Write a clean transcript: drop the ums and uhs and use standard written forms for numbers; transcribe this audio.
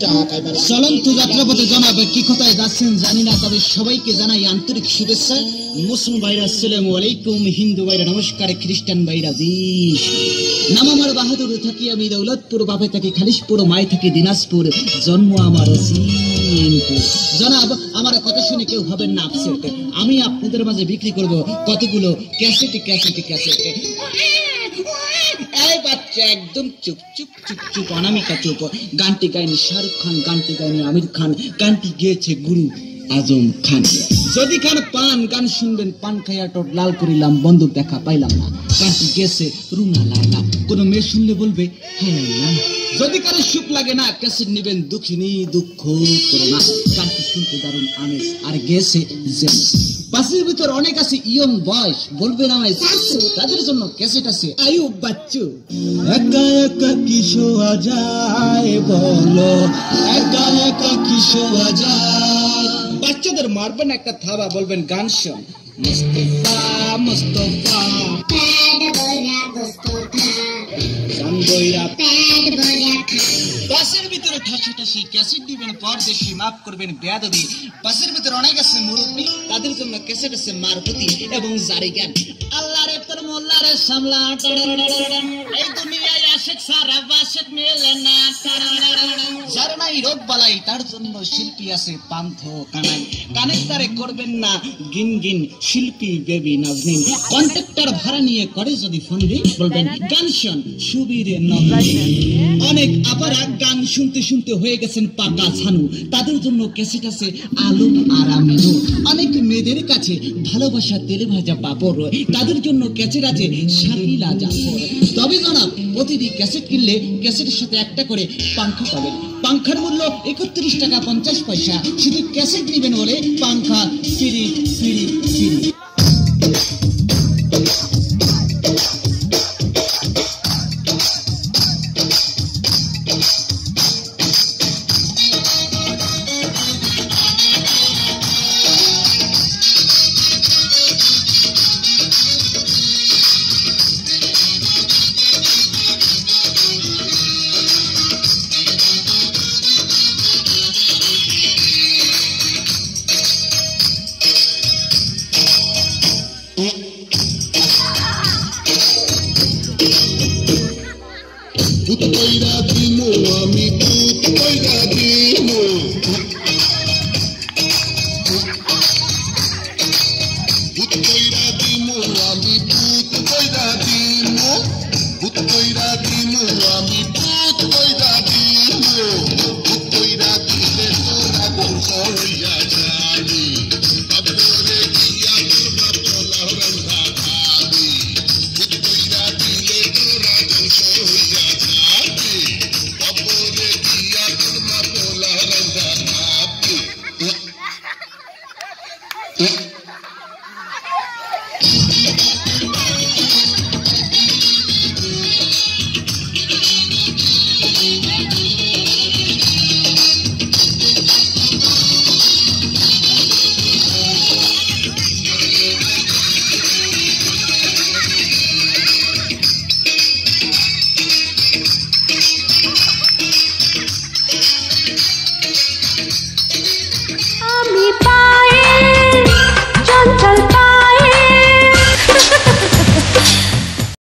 চলন্ত যাত্রাপথে জনাব কি কোথায় যাচ্ছেন জানি না, তবে সবাইকে জানাই আন্তরিক শুভেচ্ছা। মুসলিম ভাইরা আসসালামু আলাইকুম, হিন্দু ভাইরা নমস্কার, খ্রিস্টান ভাইরা জি। নাম আমার বাহাদুর, থাকি আমি দৌলতপুর, বাপে থাকি খালিশপুর, মায়ে থাকি দিনাজপুর, জন্ম আমার সিনপুর। জনাব আমার কথা শুনে কেউ হবেন না আপসেট, আমি আপনাদের মাঝে বিক্রি করব কতগুলো ক্যাসেটে ক্যাসেটে ক্যাসেটে। এই বাচ্চা একদম চুপ চুপ চুপ চুপ, অনামিকা চুপ। গানটি গায়নি শাহরুখ খান, গানটি গায়নি আমির খান, গানটি গেয়েছে গুরু আজম খান। যদি খান পান গান শুনবেন, পান খাইয়া টোট লাল করিলাম, বন্ধুর দেখা পাইলাম না। গানটি গেছে রুনা লালা, কোন মেয়ে শুনলে বলবে হ্যাঁ না। যদি কারো সুখ লাগে না, ক্যাসেট নিবেন দুঃখিনী দুঃখ করে না। গানটি শুনতে দারুণ আমেজ, আর গেছে জেমস। বাসের ভিতর অনেক আছে ইয়ং বয়স, বলবেন আমায় চাচু, তাদের জন্য ক্যাসেট আছে আয়ুব বাচ্চু। একা একা কি শোয়া যায় বলো, একা একা কি শোয়া যায়। বাচ্চাদের মারবেন একটা থাবা, বলবেন গান শোন মুস্তফা মুস্তফা, বাসের ভিতরে ঠাসি ঠাসি ক্যাসেট দিবেন পরদেশি, মাফ করবেন বেয়াদবি। বাসের ভিতরে অনেক আছে মুরব্বী, তাদের জন্য ক্যাসেট আছে মারফতি এবং জারি গান। আল্লাহ রে তোর মোল্লা রে সামলা, এই দুনিয়ায় আশেক সারা বাশেক মেলে না। যার নাই রোগ বালাই, তার জন্য শিল্পী আছে পান্থ কানাই। কানের তারে করবেন না গিন গিন, শিল্পী বেবি নাজনীন। কন্ট্রাক্টর ভাড়া নিয়ে করে যদি ফোন দিই, বলবেন গান শোন সুবীর নজনীন। অনেক আপারা গান শুনতে শুনতে হয়ে গেছেন পাকা ছানু, তাদের জন্য ক্যাসেট আছে আলম আরামিনু। অনেক মেয়েদের কাছে ভালোবাসা তেলে ভাজা পাপড়, তাদের জন্য ক্যাসেট আছে শাকিলা জাফর। তবে জনাব প্রতিটি ক্যাসেট কিনলে ক্যাসেটের সাথে একটা করে পাংখা পাবেন। পাংখার মূল্য 31 টাকা 50 পয়সা। শুধু ক্যাসেট নেবেন বলে পাংখা ফ্রি ফ্রি ফ্রি।